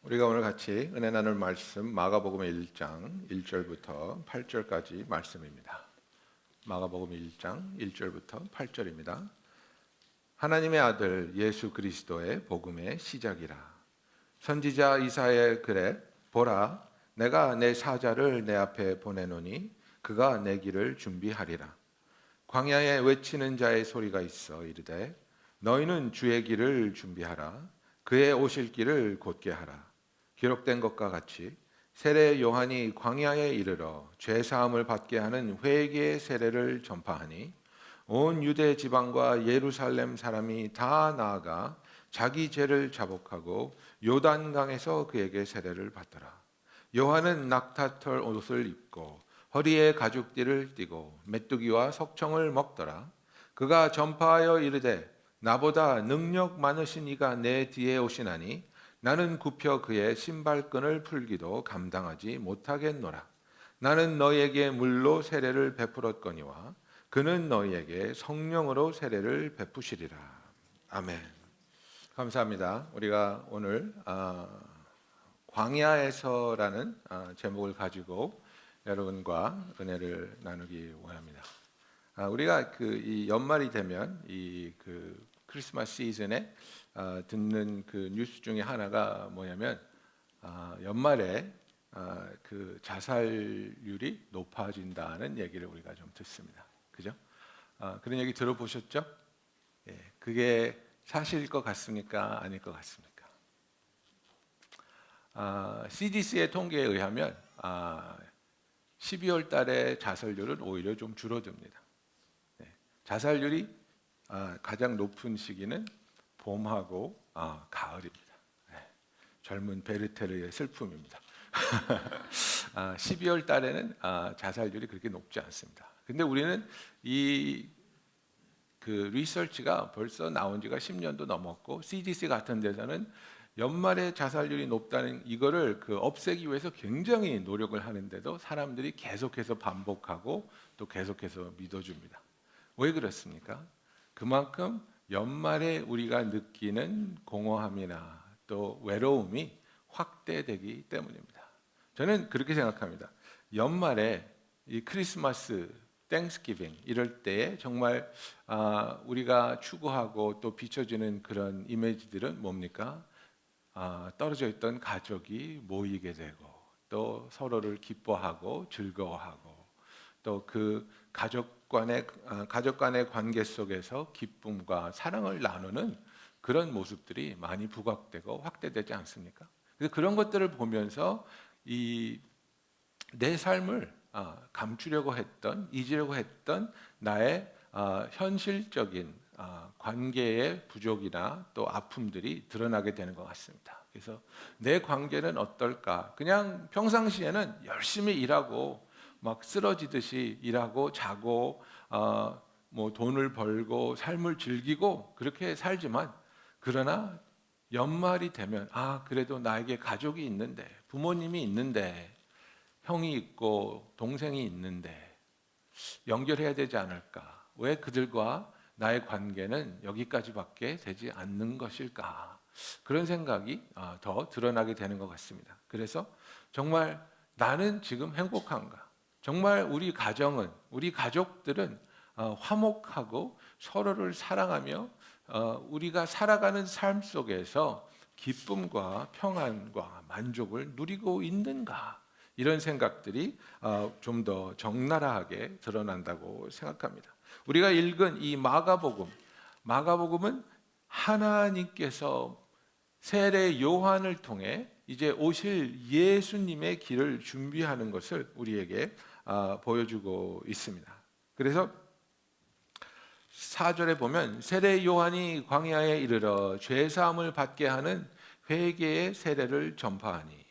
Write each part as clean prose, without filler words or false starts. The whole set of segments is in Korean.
우리가 오늘 같이 은혜 나눌 말씀 마가복음 1장 1절부터 8절까지 말씀입니다. 마가복음 1장 1절부터 8절입니다. 하나님의 아들 예수 그리스도의 복음의 시작이라. 선지자 이사야의 글에 보라, 내가 내 사자를 내 앞에 보내노니 그가 내 길을 준비하리라. 광야에 외치는 자의 소리가 있어 이르되 너희는 주의 길을 준비하라. 그의 오실 길을 곧게 하라. 기록된 것과 같이 세례 요한이 광야에 이르러 죄 사함을 받게 하는 회개의 세례를 전파하니 온 유대 지방과 예루살렘 사람이 다 나아가 자기 죄를 자복하고 요단강에서 그에게 세례를 받더라. 요한은 낙타털 옷을 입고 허리에 가죽띠를 띠고 메뚜기와 석청을 먹더라. 그가 전파하여 이르되 나보다 능력 많으신 이가 내 뒤에 오시나니 나는 굽혀 그의 신발끈을 풀기도 감당하지 못하겠노라. 나는 너희에게 물로 세례를 베풀었거니와 그는 너희에게 성령으로 세례를 베푸시리라. 아멘. 감사합니다. 우리가 오늘 광야에서라는 제목을 가지고 여러분과 은혜를 나누기 원합니다. 우리가 이 연말이 되면 이 크리스마스 시즌에 듣는 그 뉴스 중에 하나가 뭐냐면 연말에 그 자살률이 높아진다는 얘기를 우리가 좀 듣습니다. 그죠? 그런 얘기 들어보셨죠? 예, 그게 사실일 것 같습니까? 아닐 것 같습니까? CDC의 통계에 의하면 12월 달에 자살률은 오히려 좀 줄어듭니다. 네, 자살률이 가장 높은 시기는 봄하고 가을입니다. 네, 젊은 베르테르의 슬픔입니다. 12월 달에는 자살률이 그렇게 높지 않습니다. 근데 우리는 이 리서치가 벌써 나온 지가 10년도 넘었고 CDC 같은 데서는 연말에 자살률이 높다는 이거를 없애기 위해서 굉장히 노력을 하는데도 사람들이 계속해서 반복하고 또 계속해서 믿어줍니다. 왜 그렇습니까? 그만큼 연말에 우리가 느끼는 공허함이나 또 외로움이 확대되기 때문입니다. 저는 그렇게 생각합니다. 연말에 이 크리스마스, 땡스기빙 이럴 때에 정말 우리가 추구하고 또 비춰지는 그런 이미지들은 뭡니까? 떨어져 있던 가족이 모이게 되고 또 서로를 기뻐하고 즐거워하고 또 그 가족 간의 관계 속에서 기쁨과 사랑을 나누는 그런 모습들이 많이 부각되고 확대되지 않습니까? 그래서 그런 것들을 보면서 내 삶을 감추려고 했던, 잊으려고 했던 나의 현실적인 관계의 부족이나 또 아픔들이 드러나게 되는 것 같습니다. 그래서 내 관계는 어떨까? 그냥 평상시에는 열심히 일하고 막 쓰러지듯이 일하고 자고 뭐 돈을 벌고 삶을 즐기고 그렇게 살지만 그러나 연말이 되면 그래도 나에게 가족이 있는데 부모님이 있는데 형이 있고 동생이 있는데 연결해야 되지 않을까? 왜 그들과 나의 관계는 여기까지밖에 되지 않는 것일까? 그런 생각이 더 드러나게 되는 것 같습니다. 그래서 정말 나는 지금 행복한가? 정말 우리 가족들은 화목하고 서로를 사랑하며 우리가 살아가는 삶 속에서 기쁨과 평안과 만족을 누리고 있는가? 이런 생각들이 좀 더 적나라하게 드러난다고 생각합니다. 우리가 읽은 이 마가복음은 하나님께서 세례 요한을 통해 이제 오실 예수님의 길을 준비하는 것을 우리에게 보여주고 있습니다. 그래서 4절에 보면 세례 요한이 광야에 이르러 죄 사함을 받게 하는 회개의 세례를 전파하니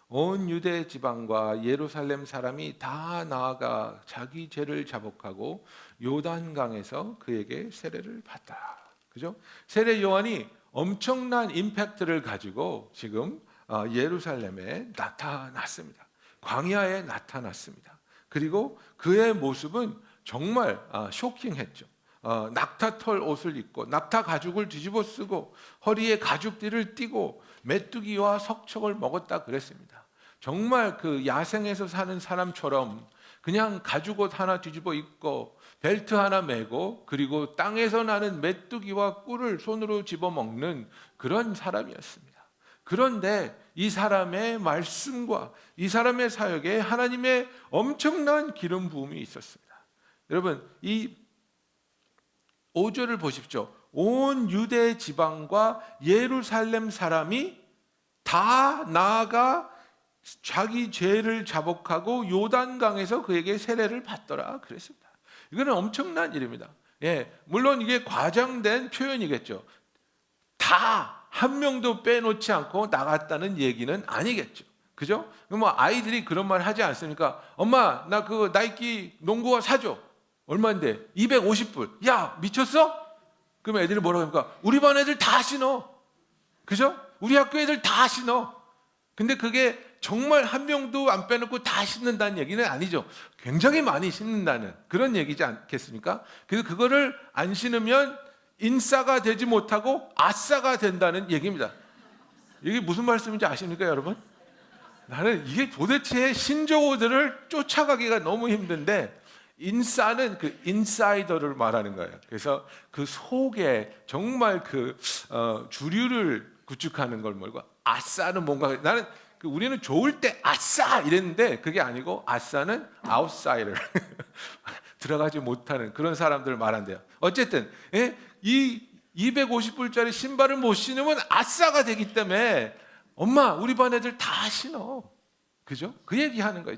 온 유대 지방과 예루살렘 사람이 다 나아가 자기 죄를 자복하고 요단강에서 그에게 세례를 받더라. 그죠? 세례 요한이 엄청난 임팩트를 가지고 지금 예루살렘에 나타났습니다. 광야에 나타났습니다. 그리고 그의 모습은 정말 쇼킹했죠. 낙타털 옷을 입고 낙타 가죽을 뒤집어 쓰고 허리에 가죽띠를 띠고 메뚜기와 석청을 먹었다 그랬습니다. 정말 그 야생에서 사는 사람처럼 그냥 가죽옷 하나 뒤집어 입고 벨트 하나 메고 그리고 땅에서 나는 메뚜기와 꿀을 손으로 집어먹는 그런 사람이었습니다. 그런데 이 사람의 말씀과 이 사람의 사역에 하나님의 엄청난 기름 부음이 있었습니다. 여러분, 이 5절을 보십시오. 온 유대 지방과 예루살렘 사람이 다 나아가 자기 죄를 자복하고 요단강에서 그에게 세례를 받더라 그랬습니다. 이거는 엄청난 일입니다. 물론 이게 과장된 표현이겠죠. 다 한 명도 빼놓지 않고 나갔다는 얘기는 아니겠죠. 그죠? 뭐 아이들이 그런 말 하지 않습니까? 엄마, 나 그 나이키 농구화 사줘. 얼마인데? 250불. 야, 미쳤어? 그럼 애들이 뭐라고 합니까? 우리 반 애들 다 신어. 그죠? 우리 학교 애들 다 신어. 근데 그게 정말 한 명도 안 빼놓고 다 신는다는 얘기는 아니죠. 굉장히 많이 신는다는 그런 얘기지 않겠습니까? 그래서 그거를 안 신으면 인싸가 되지 못하고 아싸가 된다는 얘기입니다. 이게 무슨 말씀인지 아십니까, 여러분? 나는 이게 도대체 신조어들을 쫓아가기가 너무 힘든데 인싸는 그 인사이더를 말하는 거예요. 그래서 그 속에 정말 그 주류를 구축하는 걸 말고 아싸는 뭔가 나는 우리는 좋을 때 아싸 이랬는데 그게 아니고 아싸는 아웃사이더 들어가지 못하는 그런 사람들을 말한대요. 어쨌든 이 250불짜리 신발을 못 신으면 아싸가 되기 때문에 엄마 우리 반 애들 다 신어. 그죠? 그 얘기하는 거예요.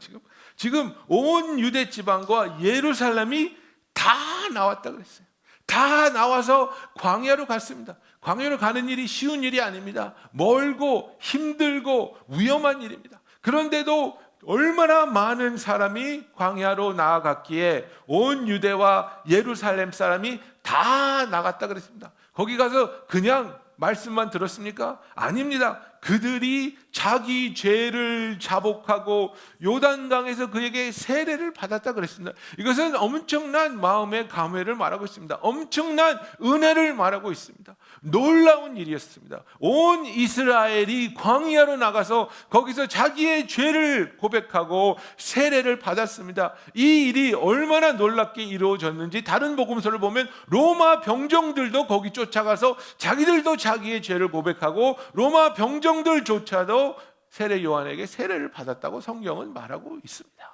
지금 온 유대 지방과 예루살렘이 다 나왔다 그랬어요. 다 나와서 광야로 갔습니다. 광야로 가는 일이 쉬운 일이 아닙니다. 멀고 힘들고 위험한 일입니다. 그런데도 얼마나 많은 사람이 광야로 나아갔기에 온 유대와 예루살렘 사람이 다 나갔다 그랬습니다. 거기 가서 그냥 말씀만 들었습니까? 아닙니다. 그들이 자기 죄를 자복하고 요단강에서 그에게 세례를 받았다 그랬습니다. 이것은 엄청난 마음의 감회를 말하고 있습니다. 엄청난 은혜를 말하고 있습니다. 놀라운 일이었습니다. 온 이스라엘이 광야로 나가서 거기서 자기의 죄를 고백하고 세례를 받았습니다. 이 일이 얼마나 놀랍게 이루어졌는지 다른 복음서를 보면 로마 병정들도 거기 쫓아가서 자기들도 자기의 죄를 고백하고 로마 병정들조차도 세례 요한에게 세례를 받았다고 성경은 말하고 있습니다.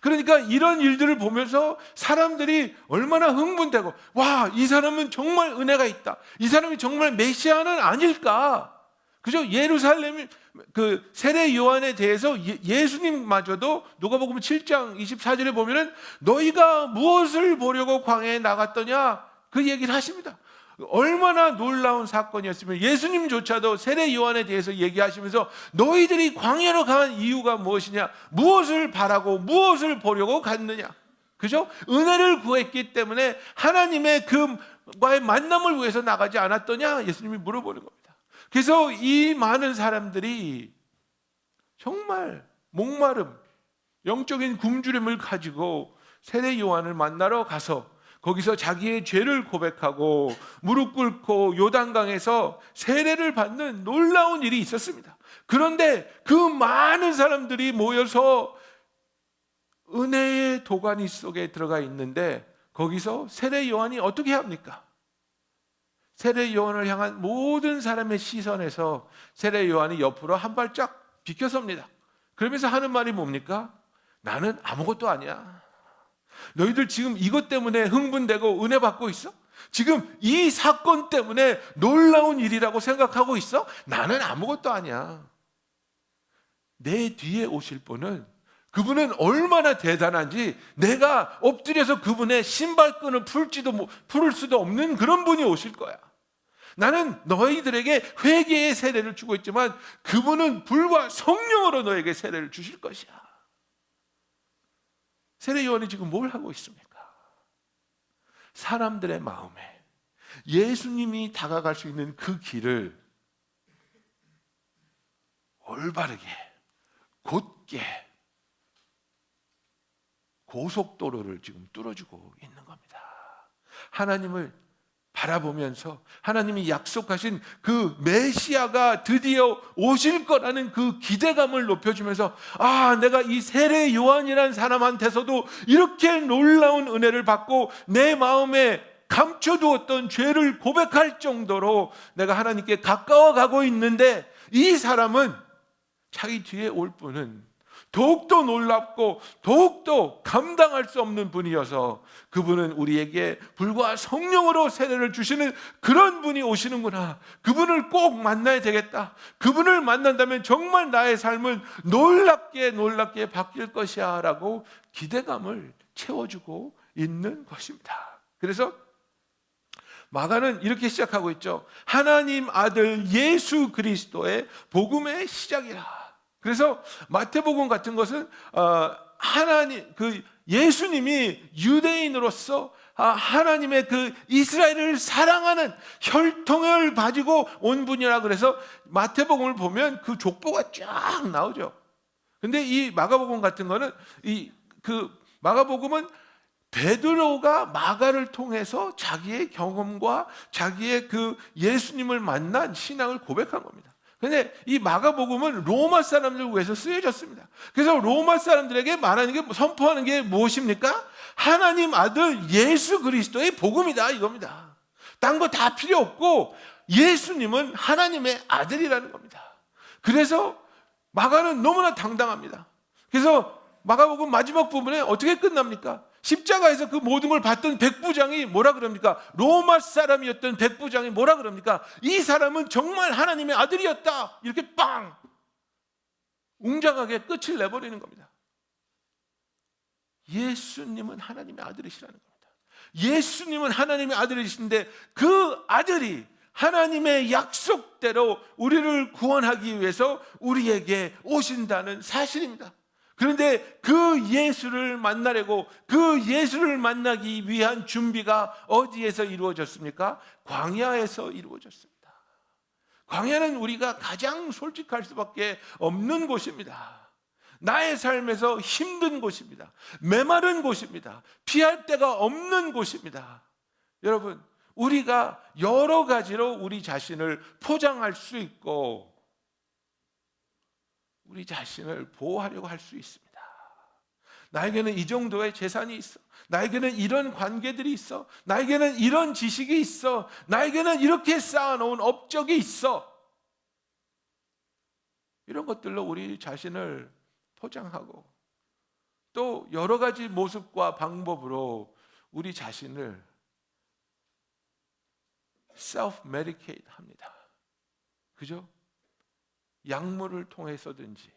그러니까 이런 일들을 보면서 사람들이 얼마나 흥분되고 와, 이 사람은 정말 은혜가 있다. 이 사람이 정말 메시아는 아닐까. 그죠? 예루살렘 그 세례 요한에 대해서 예수님마저도 누가복음 7장 24절에 보면은 너희가 무엇을 보려고 광야에 나갔더냐 그 얘기를 하십니다. 얼마나 놀라운 사건이었으면 예수님조차도 세례 요한에 대해서 얘기하시면서 너희들이 광야로 간 이유가 무엇이냐, 무엇을 바라고 무엇을 보려고 갔느냐, 그죠? 은혜를 구했기 때문에 하나님의 그와의 만남을 위해서 나가지 않았더냐 예수님이 물어보는 겁니다. 그래서 이 많은 사람들이 정말 목마름, 영적인 굶주림을 가지고 세례 요한을 만나러 가서 거기서 자기의 죄를 고백하고 무릎 꿇고 요단강에서 세례를 받는 놀라운 일이 있었습니다. 그런데 그 많은 사람들이 모여서 은혜의 도가니 속에 들어가 있는데 거기서 세례 요한이 어떻게 합니까? 세례 요한을 향한 모든 사람의 시선에서 세례 요한이 옆으로 한 발짝 비켜섭니다. 그러면서 하는 말이 뭡니까? 나는 아무것도 아니야. 너희들 지금 이것 때문에 흥분되고 은혜 받고 있어? 지금 이 사건 때문에 놀라운 일이라고 생각하고 있어? 나는 아무것도 아니야. 내 뒤에 오실 분은 그분은 얼마나 대단한지 내가 엎드려서 그분의 신발끈을 풀을 수도 없는 그런 분이 오실 거야. 나는 너희들에게 회개의 세례를 주고 있지만 그분은 불과 성령으로 너에게 세례를 주실 것이야. 세례 요한이 지금 뭘 하고 있습니까? 사람들의 마음에 예수님이 다가갈 수 있는 그 길을 올바르게 곧게 고속도로를 지금 뚫어주고 있는 겁니다. 하나님을 바라보면서 하나님이 약속하신 그 메시아가 드디어 오실 거라는 그 기대감을 높여주면서, 아, 내가 이 세례 요한이라는 사람한테서도 이렇게 놀라운 은혜를 받고 내 마음에 감춰두었던 죄를 고백할 정도로 내가 하나님께 가까워가고 있는데, 이 사람은 자기 뒤에 올 분은 더욱더 놀랍고 더욱더 감당할 수 없는 분이어서 그분은 우리에게 불과 성령으로 세례를 주시는 그런 분이 오시는구나. 그분을 꼭 만나야 되겠다. 그분을 만난다면 정말 나의 삶은 놀랍게 바뀔 것이야 라고 기대감을 채워주고 있는 것입니다. 그래서 마가는 이렇게 시작하고 있죠. 하나님 아들 예수 그리스도의 복음의 시작이라. 그래서 마태복음 같은 것은 하나님, 그 예수님이 유대인으로서 하나님의 그 이스라엘을 사랑하는 혈통을 가지고 온 분이라 그래서 마태복음을 보면 그 족보가 쫙 나오죠. 근데 이 마가복음 같은 거는 마가복음은 베드로가 마가를 통해서 자기의 경험과 자기의 그 예수님을 만난 신앙을 고백한 겁니다. 근데 이 마가복음은 로마 사람들을 위해서 쓰여졌습니다. 그래서 로마 사람들에게 말하는 게, 선포하는 게 무엇입니까? 하나님 아들 예수 그리스도의 복음이다, 이겁니다. 딴 거 다 필요 없고 예수님은 하나님의 아들이라는 겁니다. 그래서 마가는 너무나 당당합니다. 그래서 마가복음 마지막 부분에 어떻게 끝납니까? 십자가에서 그 모든 걸 봤던 백부장이 뭐라 그럽니까? 로마 사람이었던 백부장이 뭐라 그럽니까? 이 사람은 정말 하나님의 아들이었다. 이렇게 빵! 웅장하게 끝을 내버리는 겁니다. 예수님은 하나님의 아들이시라는 겁니다. 예수님은 하나님의 아들이신데 그 아들이 하나님의 약속대로 우리를 구원하기 위해서 우리에게 오신다는 사실입니다. 그런데 그 예수를 만나려고, 그 예수를 만나기 위한 준비가 어디에서 이루어졌습니까? 광야에서 이루어졌습니다. 광야는 우리가 가장 솔직할 수밖에 없는 곳입니다. 나의 삶에서 힘든 곳입니다. 메마른 곳입니다. 피할 데가 없는 곳입니다. 여러분, 우리가 여러 가지로 우리 자신을 포장할 수 있고 우리 자신을 보호하려고 할 수 있습니다. 나에게는 이 정도의 재산이 있어. 나에게는 이런 관계들이 있어. 나에게는 이런 지식이 있어. 나에게는 이렇게 쌓아놓은 업적이 있어. 이런 것들로 우리 자신을 포장하고 또 여러 가지 모습과 방법으로 우리 자신을 self-medicate 합니다. 그죠? 약물을 통해서든지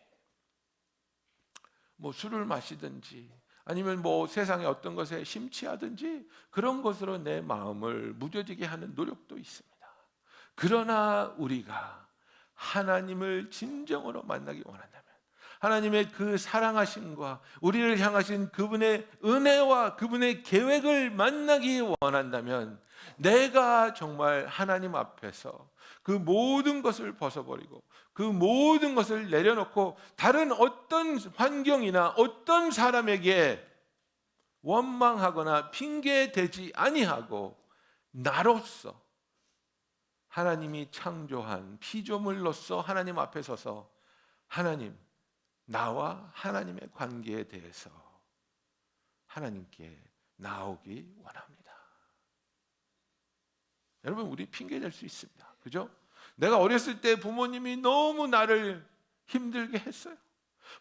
뭐 술을 마시든지 아니면 뭐 세상의 어떤 것에 심취하든지 그런 것으로 내 마음을 무뎌지게 하는 노력도 있습니다. 그러나 우리가 하나님을 진정으로 만나기 원한다면, 하나님의 그 사랑하심과 우리를 향하신 그분의 은혜와 그분의 계획을 만나기 원한다면, 내가 정말 하나님 앞에서 그 모든 것을 벗어버리고 그 모든 것을 내려놓고 다른 어떤 환경이나 어떤 사람에게 원망하거나 핑계대지 아니하고 나로서 하나님이 창조한 피조물로서 하나님 앞에 서서 하나님, 나와 하나님의 관계에 대해서 하나님께 나오기 원합니다. 여러분, 우리 핑계댈 수 있습니다. 그죠? 내가 어렸을 때 부모님이 너무 나를 힘들게 했어요.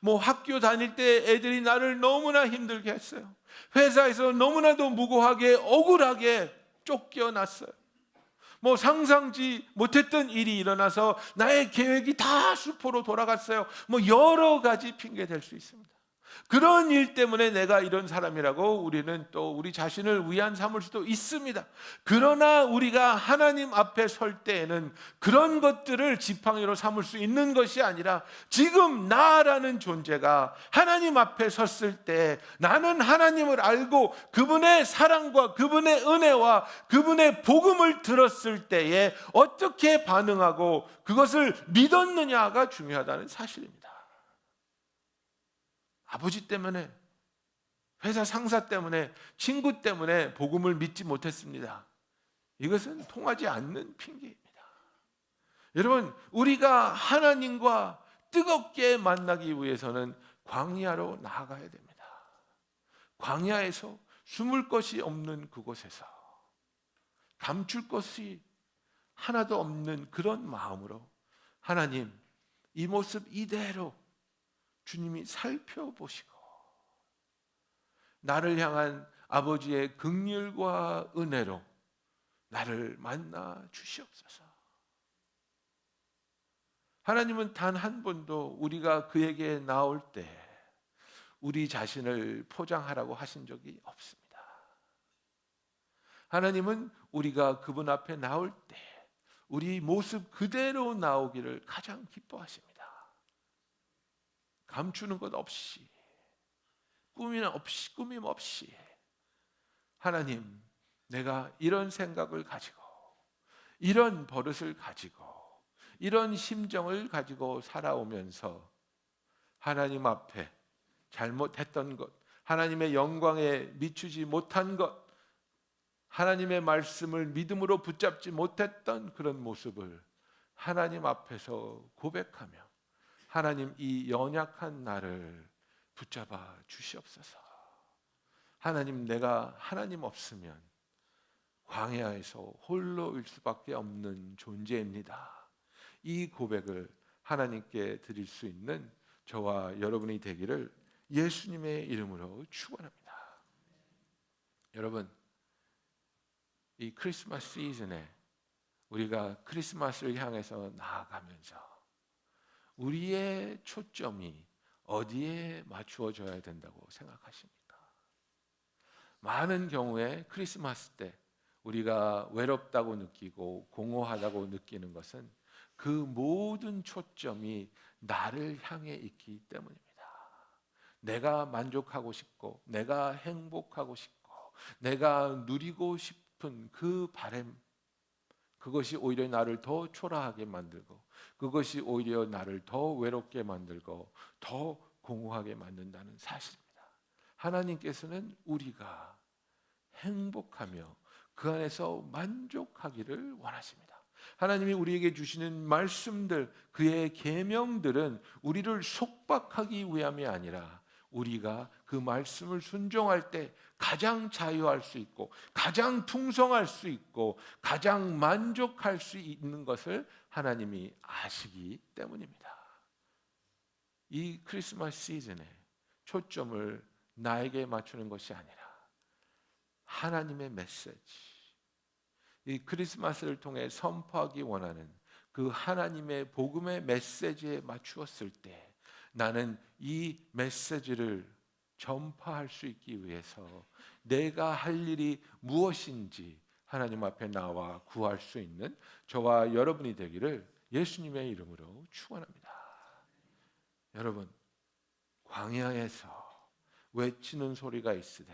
뭐 학교 다닐 때 애들이 나를 너무나 힘들게 했어요. 회사에서 너무나도 무고하게 억울하게 쫓겨났어요. 뭐 상상지 못했던 일이 일어나서 나의 계획이 다 수포로 돌아갔어요. 뭐 여러 가지 핑계 댈 수 있습니다. 그런 일 때문에 내가 이런 사람이라고 우리는 또 우리 자신을 위안 삼을 수도 있습니다. 그러나 우리가 하나님 앞에 설 때에는 그런 것들을 지팡이로 삼을 수 있는 것이 아니라 지금 나라는 존재가 하나님 앞에 섰을 때 나는 하나님을 알고 그분의 사랑과 그분의 은혜와 그분의 복음을 들었을 때에 어떻게 반응하고 그것을 믿었느냐가 중요하다는 사실입니다. 아버지 때문에 회사 상사 때문에, 친구 때문에 복음을 믿지 못했습니다. 이것은 통하지 않는 핑계입니다. 여러분, 우리가 하나님과 뜨겁게 만나기 위해서는 광야로 나아가야 됩니다. 광야에서 숨을 것이 없는 그곳에서 감출 것이 하나도 없는 그런 마음으로 하나님, 이 모습 이대로 주님이 살펴보시고 나를 향한 아버지의 긍휼과 은혜로 나를 만나 주시옵소서. 하나님은 단 한 번도 우리가 그에게 나올 때 우리 자신을 포장하라고 하신 적이 없습니다. 하나님은 우리가 그분 앞에 나올 때 우리 모습 그대로 나오기를 가장 기뻐하십니다. 감추는 것 없이, 꾸밈 없이 하나님, 내가 이런 생각을 가지고, 이런 버릇을 가지고, 이런 심정을 가지고 살아오면서 하나님 앞에 잘못했던 것, 하나님의 영광에 미치지 못한 것, 하나님의 말씀을 믿음으로 붙잡지 못했던 그런 모습을 하나님 앞에서 고백하며 하나님, 이 연약한 나를 붙잡아 주시옵소서. 하나님, 내가 하나님 없으면 광야에서 홀로일 수밖에 없는 존재입니다. 이 고백을 하나님께 드릴 수 있는 저와 여러분이 되기를 예수님의 이름으로 축원합니다. 여러분, 이 크리스마스 시즌에 우리가 크리스마스를 향해서 나아가면서 우리의 초점이 어디에 맞추어져야 된다고 생각하십니까? 많은 경우에 크리스마스 때 우리가 외롭다고 느끼고 공허하다고 느끼는 것은 그 모든 초점이 나를 향해 있기 때문입니다. 내가 만족하고 싶고, 내가 행복하고 싶고, 내가 누리고 싶은 그 바람, 그것이 오히려 나를 더 초라하게 만들고, 그것이 오히려 나를 더 외롭게 만들고 더 공허하게 만든다는 사실입니다. 하나님께서는 우리가 행복하며 그 안에서 만족하기를 원하십니다. 하나님이 우리에게 주시는 말씀들, 그의 계명들은 우리를 속박하기 위함이 아니라 우리가 그 말씀을 순종할 때 가장 자유할 수 있고, 가장 풍성할 수 있고, 가장 만족할 수 있는 것을 하나님이 아시기 때문입니다. 이 크리스마스 시즌에 초점을 나에게 맞추는 것이 아니라 하나님의 메시지, 이 크리스마스를 통해 선포하기 원하는 그 하나님의 복음의 메시지에 맞추었을 때 나는 이 메시지를 전파할 수 있기 위해서 내가 할 일이 무엇인지 하나님 앞에 나와 구할 수 있는 저와 여러분이 되기를 예수님의 이름으로 축원합니다. 여러분, 광야에서 외치는 소리가 있으되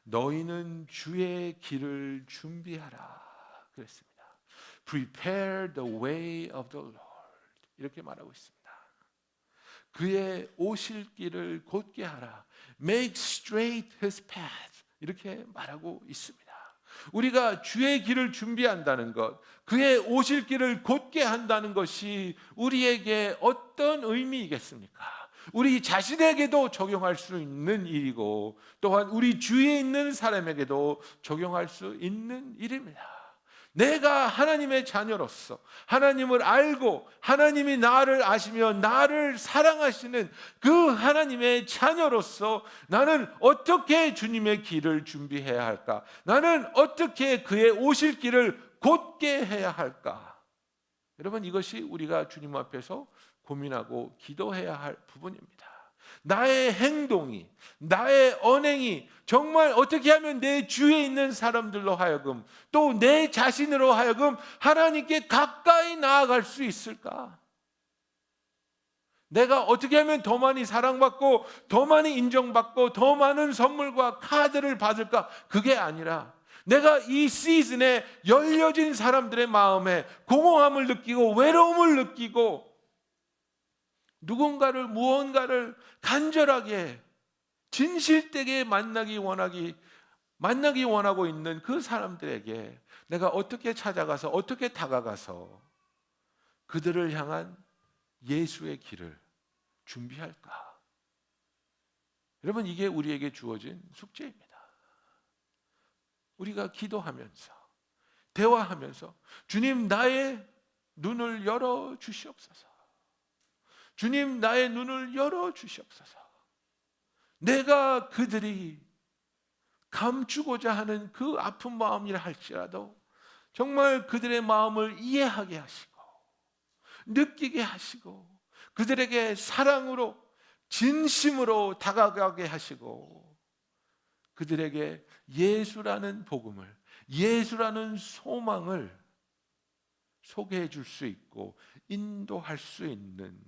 너희는 주의 길을 준비하라 그랬습니다. Prepare the way of the Lord, 이렇게 말하고 있습니다. 그의 오실 길을 곧게 하라. Make straight his path, 이렇게 말하고 있습니다. 우리가 주의 길을 준비한다는 것, 그의 오실 길을 곧게 한다는 것이 우리에게 어떤 의미이겠습니까? 우리 자신에게도 적용할 수 있는 일이고, 또한 우리 주위에 있는 사람에게도 적용할 수 있는 일입니다. 내가 하나님의 자녀로서 하나님을 알고 하나님이 나를 아시며 나를 사랑하시는 그 하나님의 자녀로서 나는 어떻게 주님의 길을 준비해야 할까? 나는 어떻게 그의 오실 길을 곧게 해야 할까? 여러분, 이것이 우리가 주님 앞에서 고민하고 기도해야 할 부분입니다. 나의 행동이, 나의 언행이 정말 어떻게 하면 내 주위에 있는 사람들로 하여금, 또 내 자신으로 하여금 하나님께 가까이 나아갈 수 있을까? 내가 어떻게 하면 더 많이 사랑받고 더 많이 인정받고 더 많은 선물과 카드를 받을까? 그게 아니라 내가 이 시즌에 열려진 사람들의 마음에 공허함을 느끼고 외로움을 느끼고 누군가를, 무언가를 간절하게 진실되게 만나기 원하고 있는 그 사람들에게 내가 어떻게 찾아가서 어떻게 다가가서 그들을 향한 예수의 길을 준비할까? 여러분, 이게 우리에게 주어진 숙제입니다. 우리가 기도하면서 대화하면서 주님, 나의 눈을 열어 주시옵소서. 주님, 나의 눈을 열어 주시옵소서. 내가 그들이 감추고자 하는 그 아픈 마음이라 할지라도 정말 그들의 마음을 이해하게 하시고 느끼게 하시고 그들에게 사랑으로 진심으로 다가가게 하시고 그들에게 예수라는 복음을, 예수라는 소망을 소개해 줄 수 있고 인도할 수 있는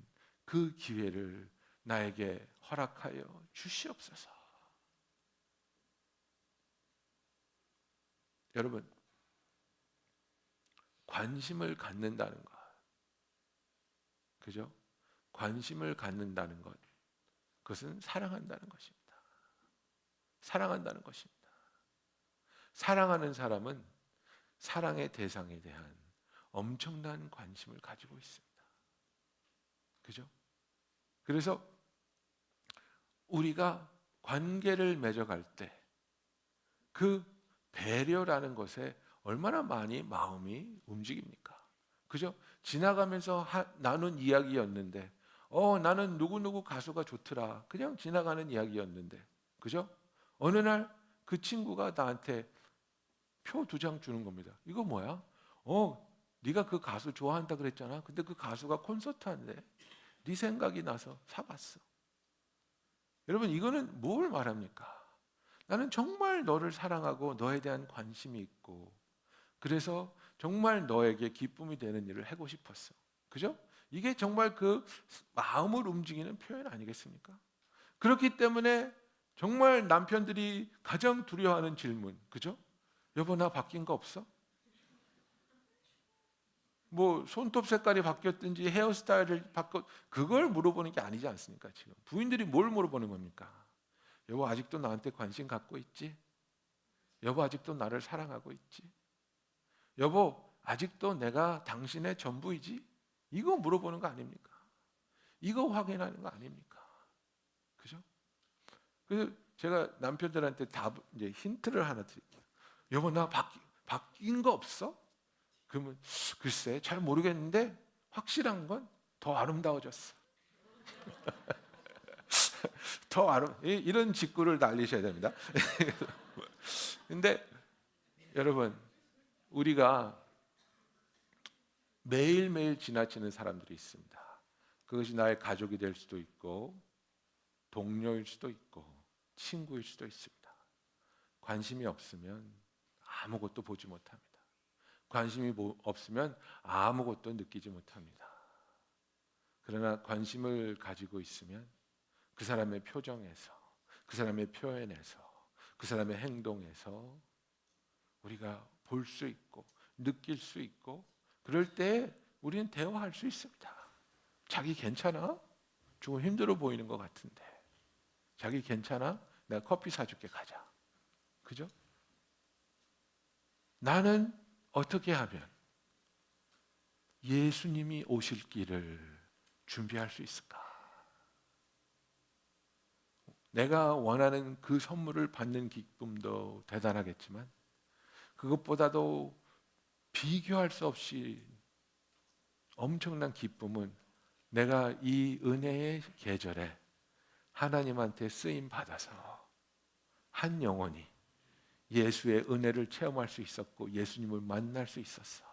그 기회를 나에게 허락하여 주시옵소서. 여러분, 관심을 갖는다는 것, 그죠? 관심을 갖는다는 것, 그것은 사랑한다는 것입니다. 사랑한다는 것입니다. 사랑하는 사람은 사랑의 대상에 대한 엄청난 관심을 가지고 있습니다. 그죠? 그래서 우리가 관계를 맺어갈 때 그 배려라는 것에 얼마나 많이 마음이 움직입니까? 그죠? 지나가면서 나눈 이야기였는데 나는 누구누구 가수가 좋더라. 그냥 지나가는 이야기였는데, 그죠? 어느 날 그 친구가 나한테 표 2장 주는 겁니다. 이거 뭐야? 네가 그 가수 좋아한다 그랬잖아. 근데 그 가수가 콘서트 한대. 네 생각이 나서 사봤어. 여러분, 이거는 뭘 말합니까? 나는 정말 너를 사랑하고 너에 대한 관심이 있고 그래서 정말 너에게 기쁨이 되는 일을 하고 싶었어. 그죠? 이게 정말 그 마음을 움직이는 표현 아니겠습니까? 그렇기 때문에 정말 남편들이 가장 두려워하는 질문, 그죠? 여보, 나 바뀐 거 없어? 뭐 손톱 색깔이 바뀌었든지 헤어스타일을 그걸 물어보는 게 아니지 않습니까? 지금 부인들이 뭘 물어보는 겁니까? 여보, 아직도 나한테 관심 갖고 있지? 여보, 아직도 나를 사랑하고 있지? 여보, 아직도 내가 당신의 전부이지? 이거 물어보는 거 아닙니까? 이거 확인하는 거 아닙니까? 그죠? 그래서 제가 남편들한테 이제 힌트를 하나 드릴게요. 여보, 나 바뀐 거 없어? 그러면 글쎄 잘 모르겠는데 확실한 건 더 아름다워졌어. 이런 직구를 날리셔야 됩니다. 근데 여러분, 우리가 매일매일 지나치는 사람들이 있습니다. 그것이 나의 가족이 될 수도 있고 동료일 수도 있고 친구일 수도 있습니다. 관심이 없으면 아무것도 보지 못합니다. 관심이 없으면 아무것도 느끼지 못합니다. 그러나 관심을 가지고 있으면 그 사람의 표정에서, 그 사람의 표현에서, 그 사람의 행동에서 우리가 볼 수 있고 느낄 수 있고 그럴 때 우리는 대화할 수 있습니다. 자기 괜찮아? 조금 힘들어 보이는 것 같은데 자기 괜찮아? 내가 커피 사줄게, 가자. 그죠? 나는 어떻게 하면 예수님이 오실 길을 준비할 수 있을까? 내가 원하는 그 선물을 받는 기쁨도 대단하겠지만 그것보다도 비교할 수 없이 엄청난 기쁨은 내가 이 은혜의 계절에 하나님한테 쓰임 받아서 한 영혼이 예수의 은혜를 체험할 수 있었고 예수님을 만날 수 있었어.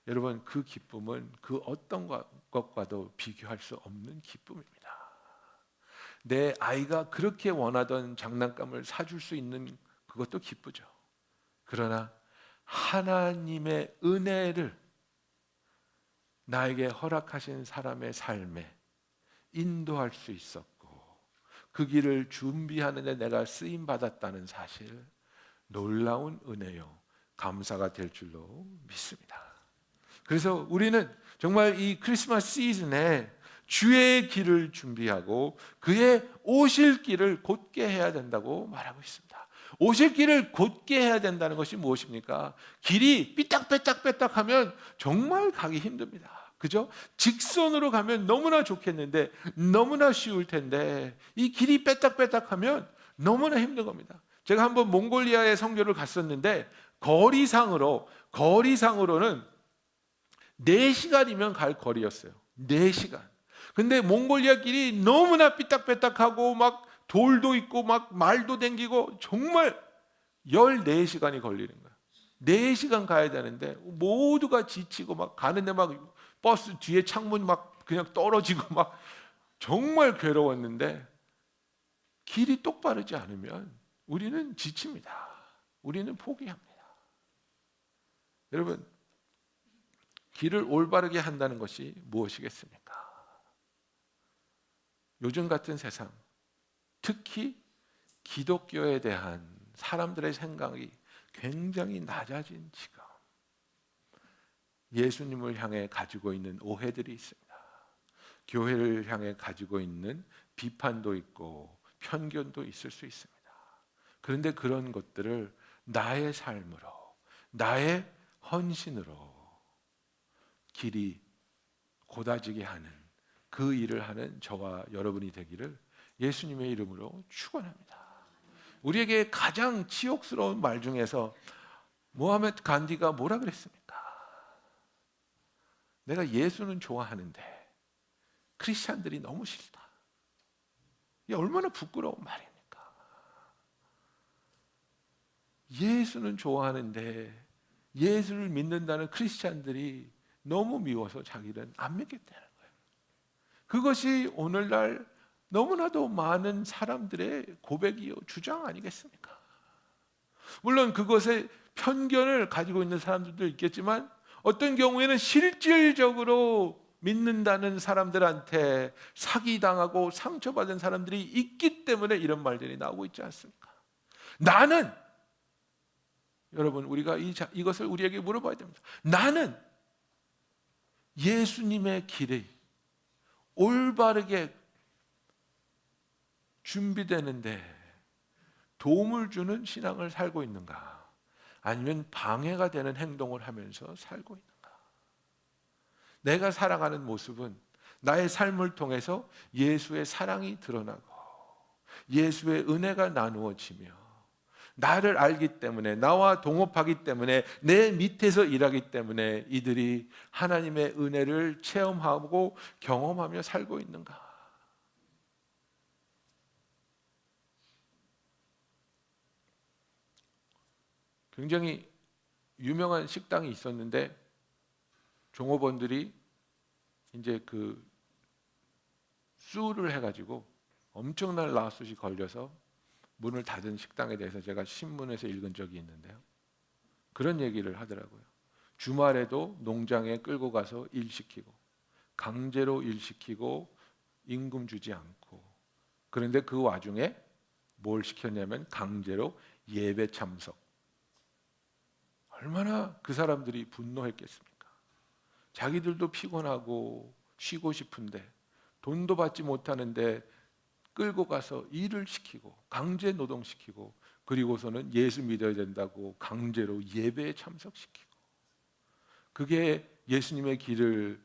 여러분, 그 기쁨은 그 어떤 것과도 비교할 수 없는 기쁨입니다. 내 아이가 그렇게 원하던 장난감을 사줄 수 있는 그것도 기쁘죠. 그러나 하나님의 은혜를 나에게 허락하신 사람의 삶에 인도할 수 있었고 그 길을 준비하는 데 내가 쓰임 받았다는 사실, 놀라운 은혜요 감사가 될 줄로 믿습니다. 그래서 우리는 정말 이 크리스마스 시즌에 주의 길을 준비하고 그의 오실 길을 곧게 해야 된다고 말하고 있습니다. 오실 길을 곧게 해야 된다는 것이 무엇입니까? 길이 삐딱빼딱빼딱하면 정말 가기 힘듭니다. 그죠? 직선으로 가면 너무나 좋겠는데, 너무나 쉬울 텐데, 이 길이 빼딱빼딱하면 너무나 힘든 겁니다. 제가 한번 몽골리아에 선교를 갔었는데, 거리상으로는 4시간이면 갈 거리였어요. 4시간. 근데 몽골리아 길이 너무나 삐딱빼딱하고 막 돌도 있고 막 말도 댕기고 정말 14시간이 걸리는 거예요. 4시간 가야 되는데 모두가 지치고 막 가는데 막 버스 뒤에 창문이 막 그냥 떨어지고 막 정말 괴로웠는데, 길이 똑바르지 않으면 우리는 지칩니다. 우리는 포기합니다. 여러분, 길을 올바르게 한다는 것이 무엇이겠습니까? 요즘 같은 세상, 특히 기독교에 대한 사람들의 생각이 굉장히 낮아진 지금, 예수님을 향해 가지고 있는 오해들이 있습니다. 교회를 향해 가지고 있는 비판도 있고 편견도 있을 수 있습니다. 그런데 그런 것들을 나의 삶으로, 나의 헌신으로 길이 고다지게 하는 그 일을 하는 저와 여러분이 되기를 예수님의 이름으로 축원합니다. 우리에게 가장 치욕스러운 말 중에서 모하메드 간디가 뭐라 그랬습니까? 내가 예수는 좋아하는데 크리스찬들이 너무 싫다. 이게 얼마나 부끄러운 말입니까? 예수는 좋아하는데 예수를 믿는다는 크리스찬들이 너무 미워서 자기는 안 믿겠다는 거예요. 그것이 오늘날 너무나도 많은 사람들의 고백이요, 주장 아니겠습니까? 물론 그것에 편견을 가지고 있는 사람들도 있겠지만, 어떤 경우에는 실질적으로 믿는다는 사람들한테 사기당하고 상처받은 사람들이 있기 때문에 이런 말들이 나오고 있지 않습니까? 나는, 여러분, 우리가 이것을 우리에게 물어봐야 됩니다. 나는 예수님의 길이 올바르게 준비되는데 도움을 주는 신앙을 살고 있는가? 아니면 방해가 되는 행동을 하면서 살고 있는가? 내가 살아가는 모습은 나의 삶을 통해서 예수의 사랑이 드러나고 예수의 은혜가 나누어지며, 나를 알기 때문에, 나와 동업하기 때문에, 내 밑에서 일하기 때문에 이들이 하나님의 은혜를 체험하고 경험하며 살고 있는가? 굉장히 유명한 식당이 있었는데 종업원들이 이제 그 수를 해가지고 엄청난 라수시 걸려서 문을 닫은 식당에 대해서 제가 신문에서 읽은 적이 있는데요. 그런 얘기를 하더라고요. 주말에도 농장에 끌고 가서 일시키고 강제로 일시키고 임금 주지 않고, 그런데 그 와중에 뭘 시켰냐면 강제로 예배 참석. 얼마나 그 사람들이 분노했겠습니까? 자기들도 피곤하고 쉬고 싶은데 돈도 받지 못하는데 끌고 가서 일을 시키고 강제 노동시키고, 그리고서는 예수 믿어야 된다고 강제로 예배에 참석시키고, 그게 예수님의 길을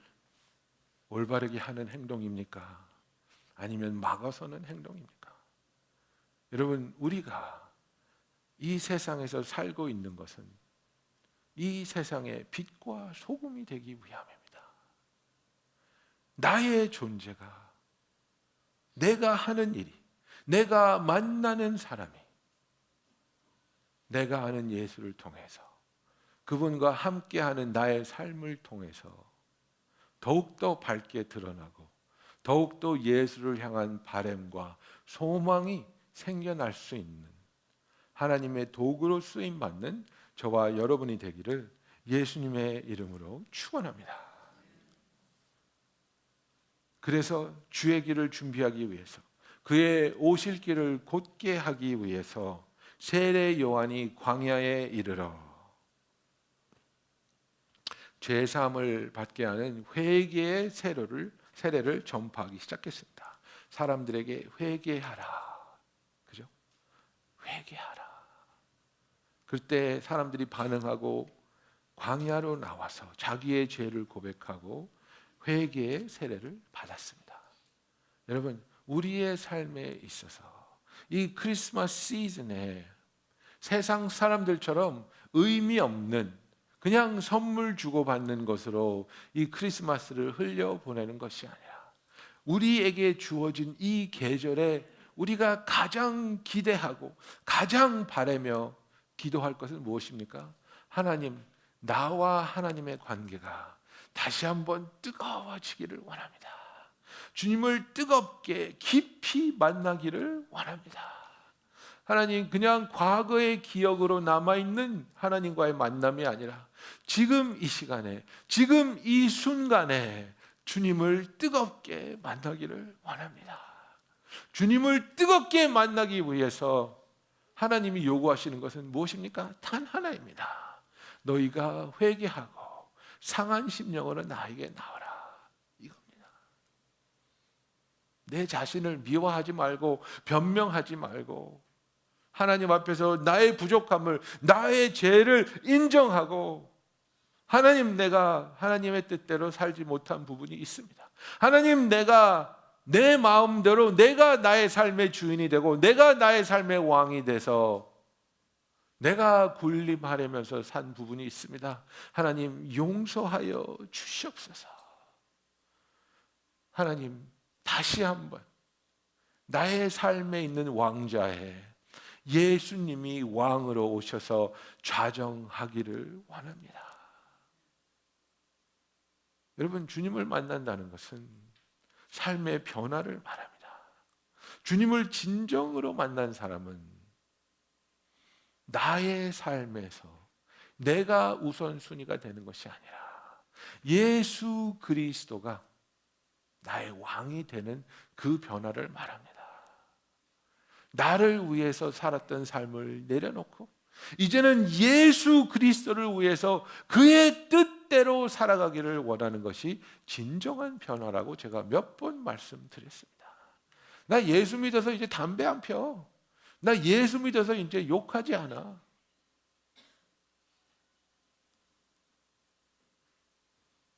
올바르게 하는 행동입니까? 아니면 막아서는 행동입니까? 여러분, 우리가 이 세상에서 살고 있는 것은 이 세상의 빛과 소금이 되기 위함입니다. 나의 존재가, 내가 하는 일이, 내가 만나는 사람이 내가 아는 예수를 통해서, 그분과 함께하는 나의 삶을 통해서 더욱더 밝게 드러나고 더욱더 예수를 향한 바람과 소망이 생겨날 수 있는 하나님의 도구로 쓰임받는 저와 여러분이 되기를 예수님의 이름으로 축원합니다. 그래서 주의 길을 준비하기 위해서, 그의 오실 길을 곧게 하기 위해서 세례 요한이 광야에 이르러 죄 사함을 받게 하는 회개의 세례를 세례를 전파하기 시작했습니다. 사람들에게 회개하라. 그죠? 회개하라. 그때 사람들이 반응하고 광야로 나와서 자기의 죄를 고백하고 회개의 세례를 받았습니다. 여러분, 우리의 삶에 있어서 이 크리스마스 시즌에 세상 사람들처럼 의미 없는 그냥 선물 주고받는 것으로 이 크리스마스를 흘려보내는 것이 아니라 우리에게 주어진 이 계절에 우리가 가장 기대하고 가장 바라며 기도할 것은 무엇입니까? 하나님, 나와 하나님의 관계가 다시 한번 뜨거워지기를 원합니다. 주님을 뜨겁게 깊이 만나기를 원합니다. 하나님, 그냥 과거의 기억으로 남아있는 하나님과의 만남이 아니라 지금 이 시간에, 지금 이 순간에 주님을 뜨겁게 만나기를 원합니다. 주님을 뜨겁게 만나기 위해서 하나님이 요구하시는 것은 무엇입니까? 단 하나입니다. 너희가 회개하고 상한 심령으로 나에게 나오라. 이겁니다. 내 자신을 미워하지 말고 변명하지 말고 하나님 앞에서 나의 부족함을, 나의 죄를 인정하고 하나님, 내가 하나님의 뜻대로 살지 못한 부분이 있습니다. 하나님, 내가 내 마음대로 내가 나의 삶의 주인이 되고 내가 나의 삶의 왕이 돼서 내가 군림하려면서 산 부분이 있습니다. 하나님, 용서하여 주시옵소서. 하나님, 다시 한번 나의 삶에 있는 왕좌에 예수님이 왕으로 오셔서 좌정하기를 원합니다. 여러분, 주님을 만난다는 것은 삶의 변화를 말합니다. 주님을 진정으로 만난 사람은 나의 삶에서 내가 우선순위가 되는 것이 아니라 예수 그리스도가 나의 왕이 되는 그 변화를 말합니다. 나를 위해서 살았던 삶을 내려놓고 이제는 예수 그리스도를 위해서 그의 뜻대로 살아가기를 원하는 것이 진정한 변화라고 제가 몇 번 말씀드렸습니다. 나 예수 믿어서 이제 담배 안 펴. 나 예수 믿어서 이제 욕하지 않아.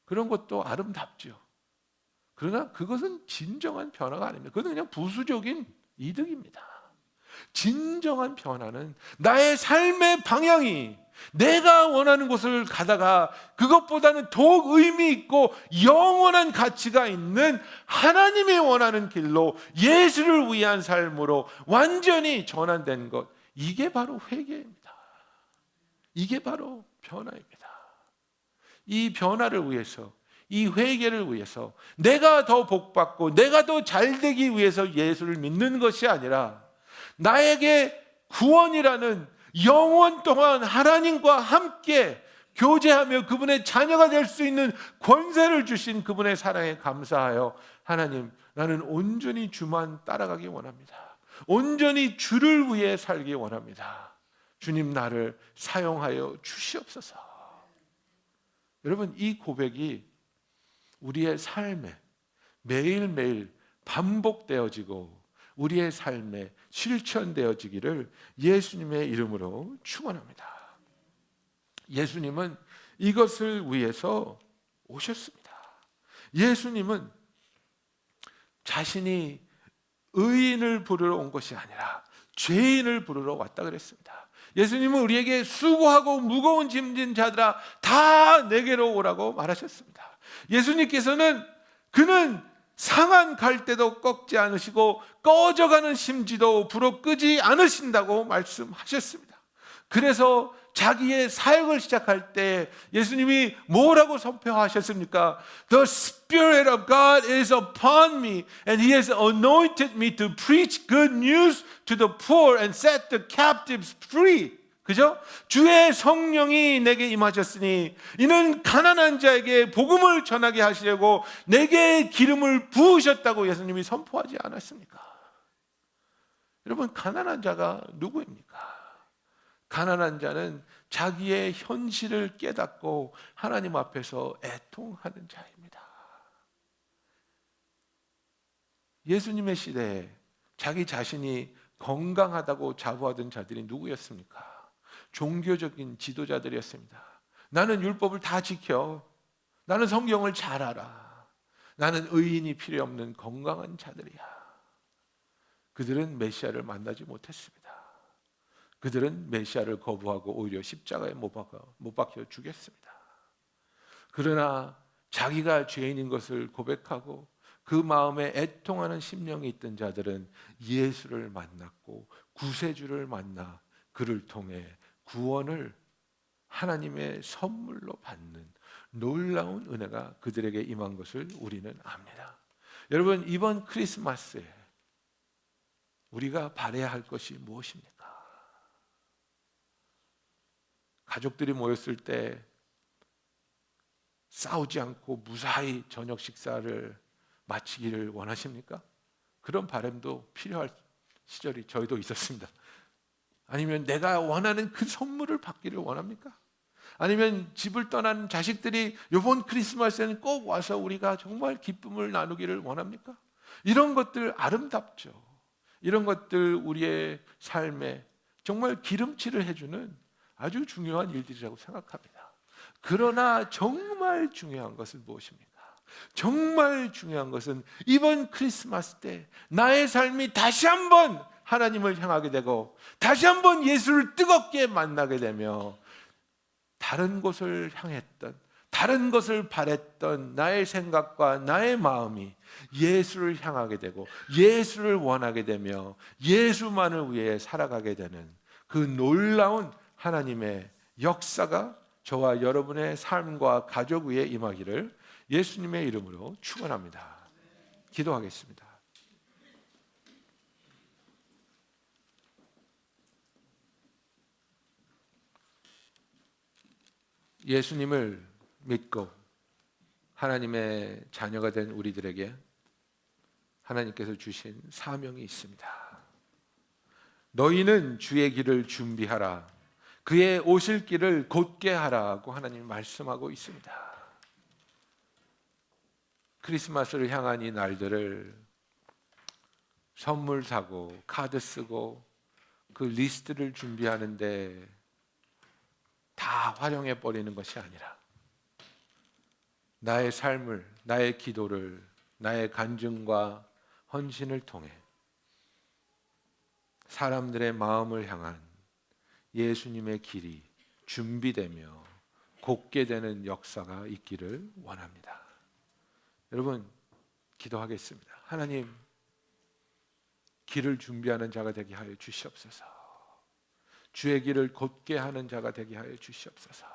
그런 것도 아름답죠. 그러나 그것은 진정한 변화가 아닙니다. 그것은 그냥 부수적인 이득입니다. 진정한 변화는 나의 삶의 방향이 내가 원하는 곳을 가다가 그것보다는 더욱 의미 있고 영원한 가치가 있는 하나님이 원하는 길로 예수를 위한 삶으로 완전히 전환된 것, 이게 바로 회개입니다. 이게 바로 변화입니다. 이 변화를 위해서, 이 회개를 위해서 내가 더 복받고 내가 더 잘되기 위해서 예수를 믿는 것이 아니라 나에게 구원이라는 영원 동안 하나님과 함께 교제하며 그분의 자녀가 될 수 있는 권세를 주신 그분의 사랑에 감사하여 하나님, 나는 온전히 주만 따라가기 원합니다. 온전히 주를 위해 살기 원합니다. 주님, 나를 사용하여 주시옵소서. 여러분, 이 고백이 우리의 삶에 매일매일 반복되어지고 우리의 삶에 실천되어지기를 예수님의 이름으로 축원합니다. 예수님은 이것을 위해서 오셨습니다. 예수님은 자신이 의인을 부르러 온 것이 아니라 죄인을 부르러 왔다 그랬습니다. 예수님은 우리에게 수고하고 무거운 짐진 자들아 다 내게로 오라고 말하셨습니다. 예수님께서는 그는 상한 갈대도 꺾지 않으시고 꺼져가는 심지도 불어 끄지 않으신다고 말씀하셨습니다. 그래서 자기의 사역을 시작할 때 예수님이 뭐라고 선포하셨습니까? The Spirit of God is upon me and He has anointed me to preach good news to the poor and set the captives free. 그죠? 주의 성령이 내게 임하셨으니 이는 가난한 자에게 복음을 전하게 하시려고 내게 기름을 부으셨다고 예수님이 선포하지 않았습니까? 여러분, 가난한 자가 누구입니까? 가난한 자는 자기의 현실을 깨닫고 하나님 앞에서 애통하는 자입니다. 예수님의 시대에 자기 자신이 건강하다고 자부하던 자들이 누구였습니까? 종교적인 지도자들이었습니다. 나는 율법을 다 지켜. 나는 성경을 잘 알아. 나는 의인이 필요 없는 건강한 자들이야. 그들은 메시아를 만나지 못했습니다. 그들은 메시아를 거부하고 오히려 십자가에 못 박혀 죽였습니다. 그러나 자기가 죄인인 것을 고백하고 그 마음에 애통하는 심령이 있던 자들은 예수를 만났고 구세주를 만나 그를 통해 구원을 하나님의 선물로 받는 놀라운 은혜가 그들에게 임한 것을 우리는 압니다. 여러분, 이번 크리스마스에 우리가 바라야 할 것이 무엇입니까? 가족들이 모였을 때 싸우지 않고 무사히 저녁 식사를 마치기를 원하십니까? 그런 바람도 필요할 시절이 저희도 있었습니다. 아니면 내가 원하는 그 선물을 받기를 원합니까? 아니면 집을 떠난 자식들이 이번 크리스마스에는 꼭 와서 우리가 정말 기쁨을 나누기를 원합니까? 이런 것들 아름답죠. 이런 것들 우리의 삶에 정말 기름칠을 해주는 아주 중요한 일들이라고 생각합니다. 그러나 정말 중요한 것은 무엇입니까? 정말 중요한 것은 이번 크리스마스 때 나의 삶이 다시 한번 하나님을 향하게 되고 다시 한번 예수를 뜨겁게 만나게 되며 다른 곳을 향했던, 다른 것을 바랬던 나의 생각과 나의 마음이 예수를 향하게 되고 예수를 원하게 되며 예수만을 위해 살아가게 되는 그 놀라운 하나님의 역사가 저와 여러분의 삶과 가족 위에 임하기를 예수님의 이름으로 축원합니다. 기도하겠습니다. 예수님을 믿고 하나님의 자녀가 된 우리들에게 하나님께서 주신 사명이 있습니다. 너희는 주의 길을 준비하라. 그의 오실 길을 곧게 하라고 하나님이 말씀하고 있습니다. 크리스마스를 향한 이 날들을 선물 사고 카드 쓰고 그 리스트를 준비하는데 다 활용해 버리는 것이 아니라 나의 삶을, 나의 기도를, 나의 간증과 헌신을 통해 사람들의 마음을 향한 예수님의 길이 준비되며 곧게 되는 역사가 있기를 원합니다. 여러분, 기도하겠습니다. 하나님, 길을 준비하는 자가 되게 하여 주시옵소서. 주의 길을 곧게 하는 자가 되게 하여 주시옵소서.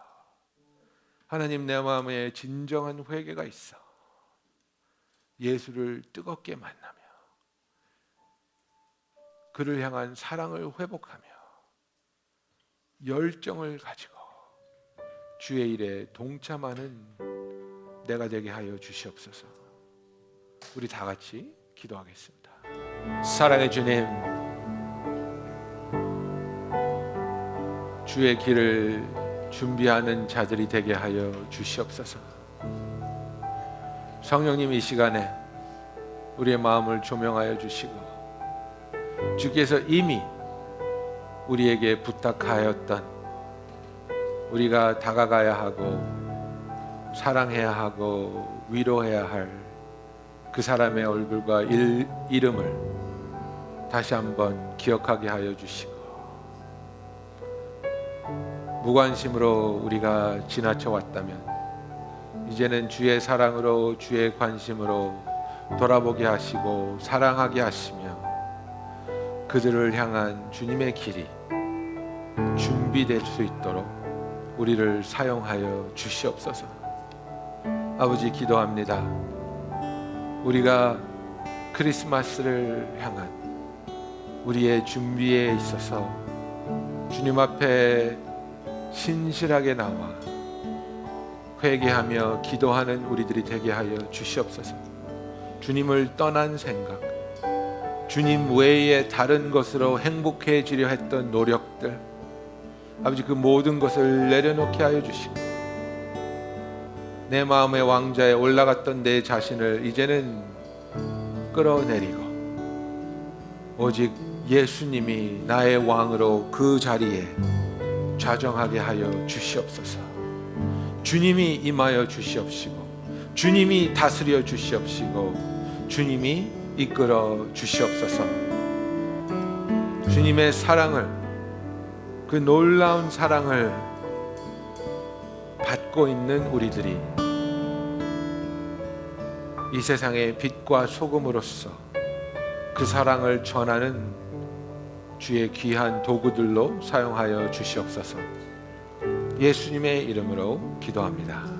하나님, 내 마음에 진정한 회개가 있어 예수를 뜨겁게 만나며 그를 향한 사랑을 회복하며 열정을 가지고 주의 일에 동참하는 내가 되게 하여 주시옵소서. 우리 다 같이 기도하겠습니다. 사랑의 주님, 주의 길을 준비하는 자들이 되게 하여 주시옵소서. 성령님, 이 시간에 우리의 마음을 조명하여 주시고 주께서 이미 우리에게 부탁하였던 우리가 다가가야 하고 사랑해야 하고 위로해야 할 그 사람의 얼굴과 이름을 다시 한번 기억하게 하여 주시고 무관심으로 우리가 지나쳐 왔다면 이제는 주의 사랑으로 주의 관심으로 돌아보게 하시고 사랑하게 하시며 그들을 향한 주님의 길이 준비될 수 있도록 우리를 사용하여 주시옵소서. 아버지, 기도합니다. 우리가 크리스마스를 향한 우리의 준비에 있어서 주님 앞에 신실하게 나와 회개하며 기도하는 우리들이 되게 하여 주시옵소서. 주님을 떠난 생각, 주님 외에 다른 것으로 행복해지려 했던 노력들, 아버지, 그 모든 것을 내려놓게 하여 주시고 내 마음의 왕자에 올라갔던 내 자신을 이제는 끌어내리고 오직 예수님이 나의 왕으로 그 자리에 좌정하게 하여 주시옵소서. 주님이 임하여 주시옵시고 주님이 다스려 주시옵시고 주님이 이끌어 주시옵소서. 주님의 사랑을, 그 놀라운 사랑을 받고 있는 우리들이 이 세상의 빛과 소금으로서 그 사랑을 전하는 주의 귀한 도구들로 사용하여 주시옵소서. 예수님의 이름으로 기도합니다.